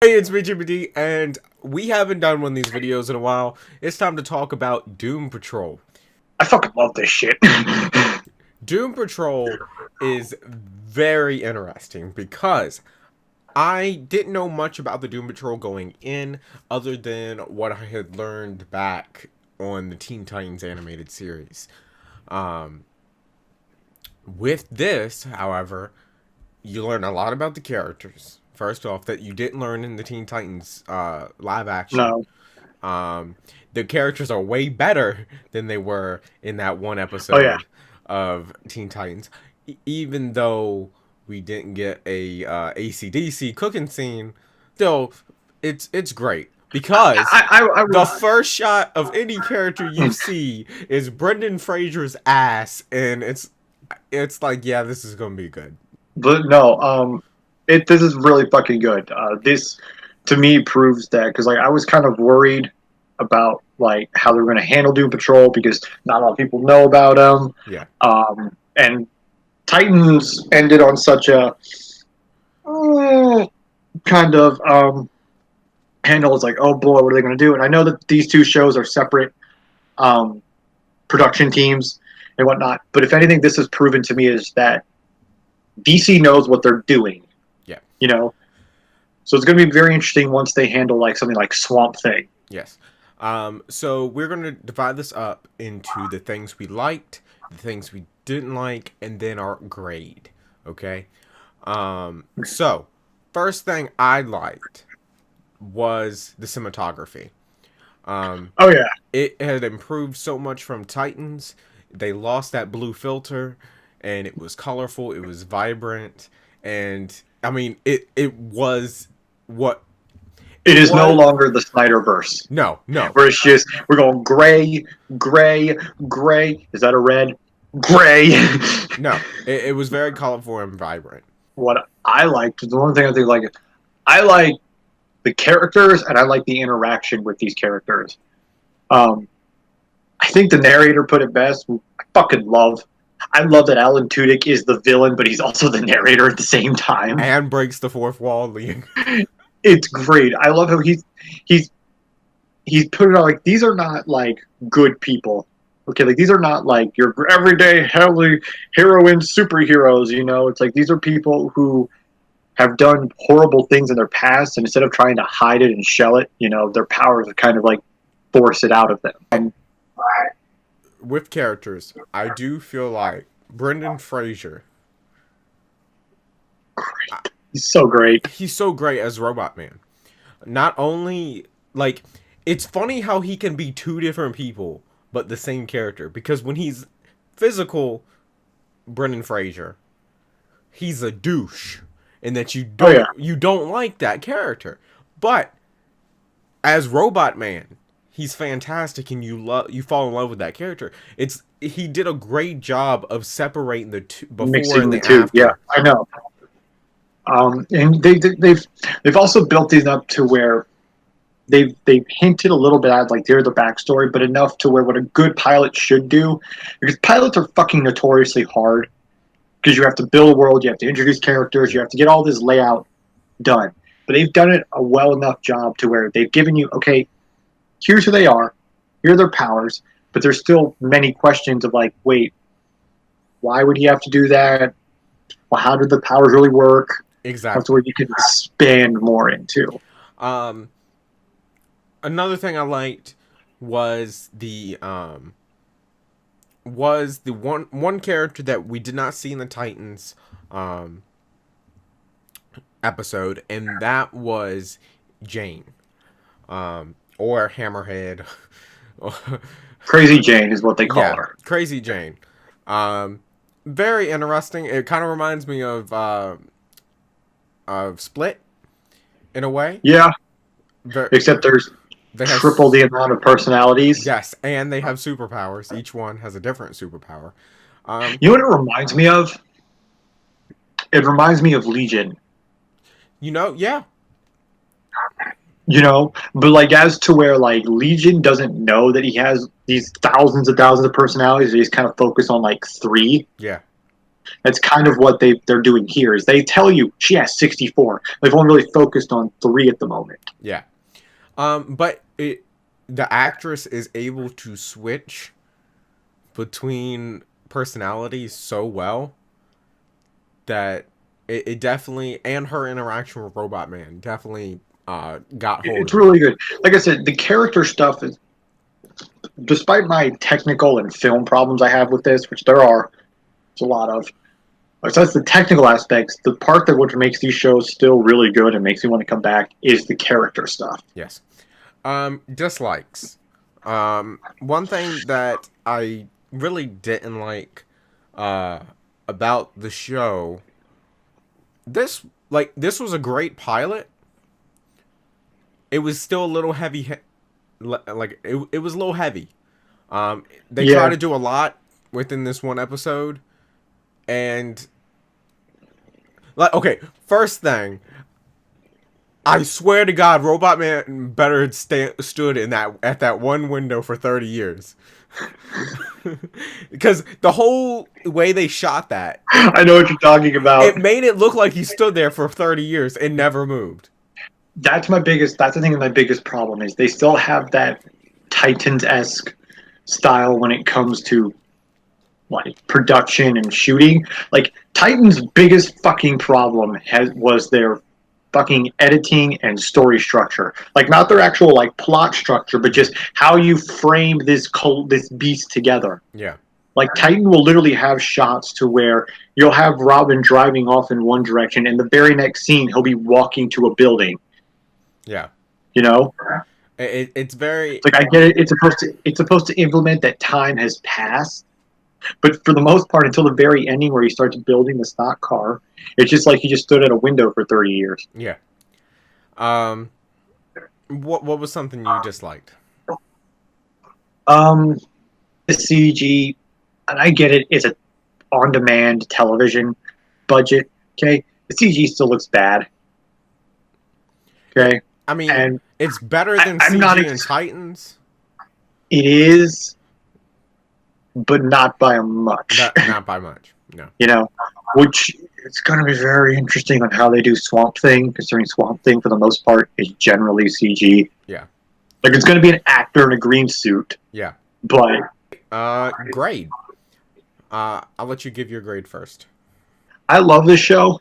Hey, it's me, Jimmy D, and we haven't done one of these videos in a while. It's time to talk about Doom Patrol. I fucking love this shit. Doom Patrol is very interesting because I didn't know much about the Doom Patrol going in other than what I had learned back on the Teen Titans animated series. Um, with this, however, you learn a lot about the characters. First off, that you didn't learn in the Teen Titans live action. No. Um, the characters are way better than they were in that one Oh yeah. episode of Teen Titans. Even though we didn't get a ACDC cooking scene, still, it's great because the first shot of any character you see is Brendan Fraser's ass, and it's like, yeah, this is gonna be good. But no, this is really fucking good. This to me proves that because like I was kind of worried about like how they were going to handle Doom Patrol because not a lot of people know about them. Yeah. And Titans ended on such a kind of handle. It's like, oh boy, what are they going to do? And I know that these two shows are separate production teams and whatnot. But if anything, this has proven to me is that DC knows what they're doing. Yeah. You know? So it's going to be very interesting once they handle like something like Swamp Thing. Yes. So we're going to divide this up into the things we liked, the things we didn't like, and then our grade. Okay? So, first thing I liked was the cinematography. Oh, yeah. It had improved so much from Titans. They lost that blue filter, and it was colorful, it was vibrant, and, I mean, it was what... It is no longer the Snyderverse. No. Where it's just, we're going gray, gray, gray. Is that a red? Gray. No, it was very colorful and vibrant. What I liked, the one thing I think like, I like the characters and I like the interaction with these characters. I think the narrator put it best. I love that Alan Tudyk is the villain, but he's also the narrator at the same time. And breaks the fourth wall, Liam. It's great. I love how he's put it out like these are not like good people. Okay, like these are not like your everyday heroine superheroes, you know. It's like these are people who have done horrible things in their past, and instead of trying to hide it and shell it, you know, their powers are kind of like force it out of them. And with characters, I do feel like Brendan Fraser. He's so great. He's so great as Robot Man. Not only, like, it's funny how he can be two different people, but the same character. Because when he's physical, Brendan Fraser, he's a douche. And that you don't like that character. But as Robot Man, he's fantastic and you fall in love with that character. He did a great job of separating the two before Mixing and the the two. after. Yeah, I know. And they've also built these up to where they've hinted a little bit at like they're the backstory, but enough to where what a good pilot should do, because pilots are fucking notoriously hard because you have to build a world, you have to introduce characters, you have to get all this layout done. But they've done it a well enough job to where they've given you, okay, here's who they are, here are their powers, but there's still many questions of like, wait, why would he have to do that? Well, how did the powers really work? Exactly. That's where you can expand more into. Another thing I liked was the one character that we did not see in the Titans episode, and that was Jane, or Hammerhead. Crazy Jane is what they call her. Crazy Jane. Very interesting. It kind of reminds me of Split, in a way. Yeah. Except there's triple the amount of personalities. Yes, and they have superpowers. Each one has a different superpower. You know what it reminds me of? It reminds me of Legion. You know, yeah. You know, but like as to where like Legion doesn't know that he has these thousands of personalities. He's kind of focused on like 3. Yeah. That's kind of what they're doing here. Is they tell you she has 64. They've only really focused on 3 at the moment. Yeah. But the actress is able to switch between personalities so well that it definitely, and her interaction with Robot Man definitely got hold It's of me. really good. Like I said, the character stuff is, despite my technical and film problems I have with this, which there are, it's a lot of. Besides the technical aspects, the part that what makes these shows still really good and makes me want to come back is the character stuff. Yes. Dislikes. One thing that I really didn't like about the show, this was a great pilot. It was still a little heavy, like it was a little heavy. They try Yeah, to do a lot within this one episode, and like, okay, first thing, I swear to God, Robot Man better had stood in that at that one window for 30 years. Because the whole way they shot that, I know what you're talking about. it made it look like he stood there for 30 years and never moved. That's my biggest. That's the thing. My biggest problem is they still have that Titans-esque style when it comes to like production and shooting. Like Titan's biggest fucking problem was their fucking editing and story structure. Like not their actual like plot structure, but just how you frame this beast together. Yeah, Like Titan will literally have shots to where you'll have Robin driving off in one direction, and the very next scene he'll be walking to a building. yeah. You know, It's very, it's like I get it. It's supposed to implement that time has passed, but for the most part, until the very ending where he starts building the stock car, it's just like he just stood at a window for 30 years. yeah. Um, what was something you disliked? Um, the CG, and I get it. It's a on-demand television budget. Okay, the CG still looks bad. Okay, I mean, and it's better than I'm CG not and Titans. it is, but not by much. Not by much. No. You know, which it's going to be very interesting on how they do Swamp Thing, considering Swamp Thing for the most part is generally CG. Yeah. Like it's going to be an actor in a green suit, Yeah. but Grade. I'll let you give your grade first. I love this show.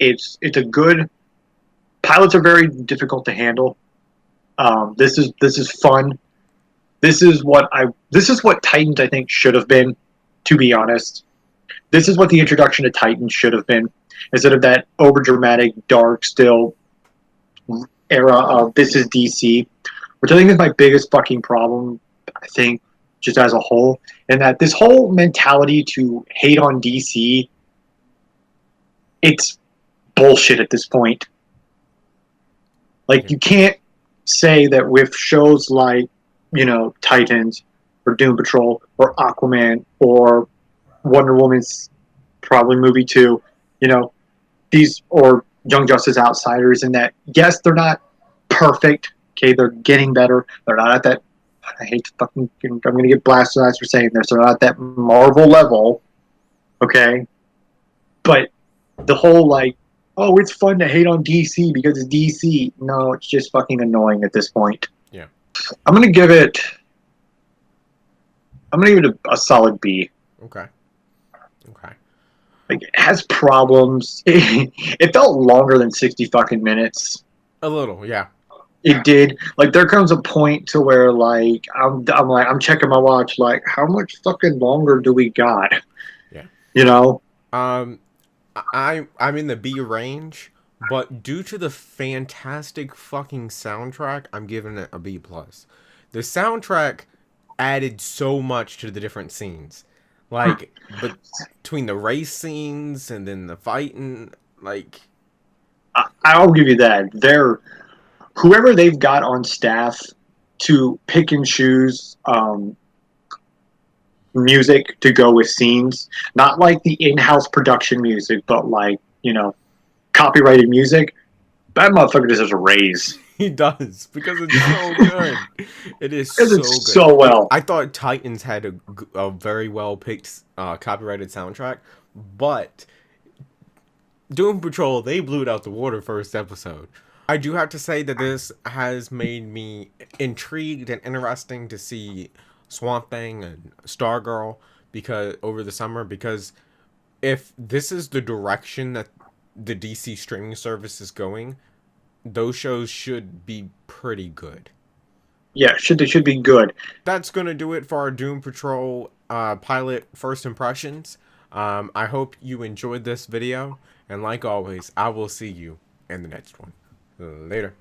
It's a good. Pilots are very difficult to handle. This is fun. This is what Titans I think should have been. To be honest, this is what the introduction to Titans should have been, instead of that overdramatic, dark, still era of this is DC, which I think is my biggest fucking problem. I think just as a whole, and that this whole mentality to hate on DC, it's bullshit at this point. Like you can't say that with shows like Titans or Doom Patrol or Aquaman or Wonder Woman's probably movie too, these or Young Justice Outsiders, and that yes, they're not perfect. Okay, they're getting better. They're not at that. I hate to fucking. I'm gonna get blasted for saying this. They're not at that Marvel level. Okay, but the whole like, oh, it's fun to hate on DC because it's DC. No, it's just fucking annoying at this point. Yeah. I'm gonna give it a solid B. Okay. Okay. Like it has problems. It felt longer than 60 fucking minutes. A little, yeah. It did. Like there comes a point to where like I'm checking my watch. Like how much fucking longer do we got? Yeah. You know. I'm in the B range, but due to the fantastic fucking soundtrack, I'm giving it a B plus. The soundtrack added so much to the different scenes, like between the race scenes and then the fighting. Like, I'll give you that. Whoever they've got on staff to pick and choose music to go with scenes, not like the in-house production music, but like copyrighted music. that motherfucker deserves a raise. He does, because it's so good. It is Because so it's good. so well. I thought Titans had a very well picked copyrighted soundtrack, but Doom Patrol, they blew it out the water first episode. I do have to say that this has made me intrigued and interesting to see Swamp Thing and Stargirl because over the summer, because if this is the direction that the DC streaming service is going, those shows should be pretty good. Yeah, they should be good. That's gonna do it for our Doom Patrol pilot first impressions. I hope you enjoyed this video, and like always, I will see you in the next one. Later.